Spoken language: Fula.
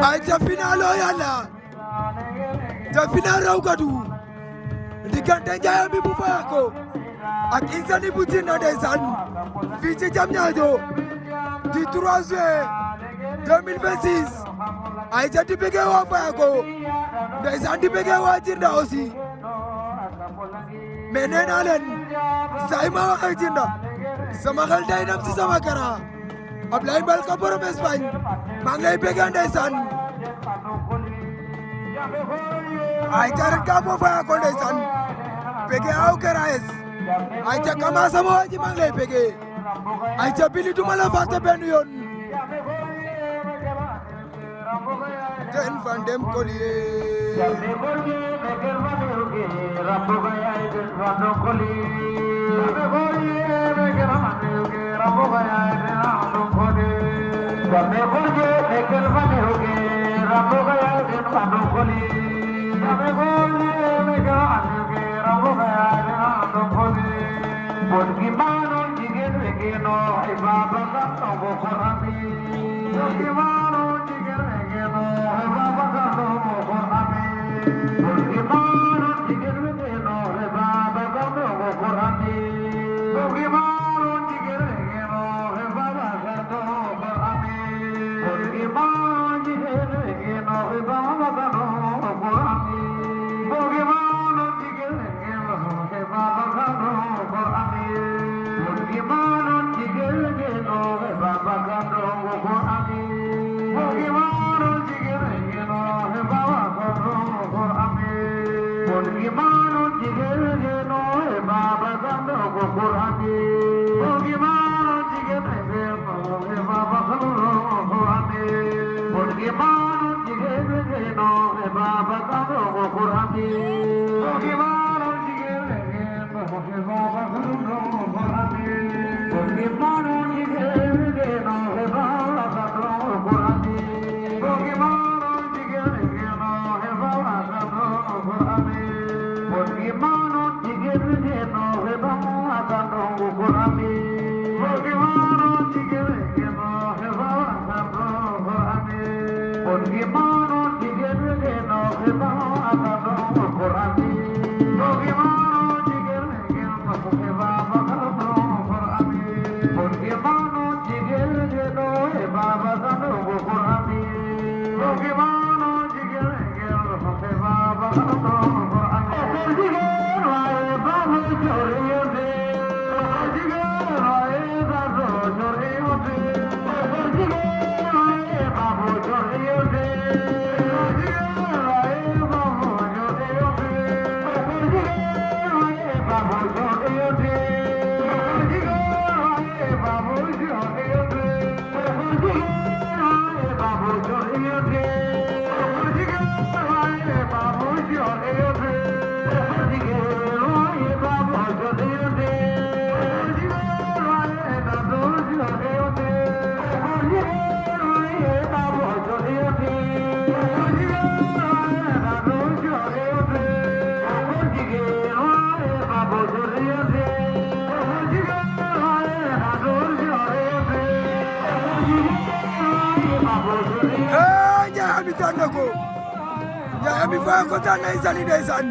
ay ca final o yàlla ca final raw gadu diggante Ndiaye mi bu Fayako ak Insani bu Djinna ndeysaan fii ci Diamniadio du 3 juin 2026 ay ca di bëggee waa Fayako ndeysaan di bëggee waa Djinna aussi mais nee naa leen saa yi ma waxee Djinna sama xel day dem ci sama kara Ablaye Mbalka borom Espagne maa ngi lay bëggee ndeysaan ay ca rek ka bo Fayako ndeysaan bëggee aw karaes ay ca kama sama waji maa ngi lay bëggee ay ca bili duma la fàtte benn yoon ten fan dem collier Ndiaye mi Fayako daan na Insani ndeysaan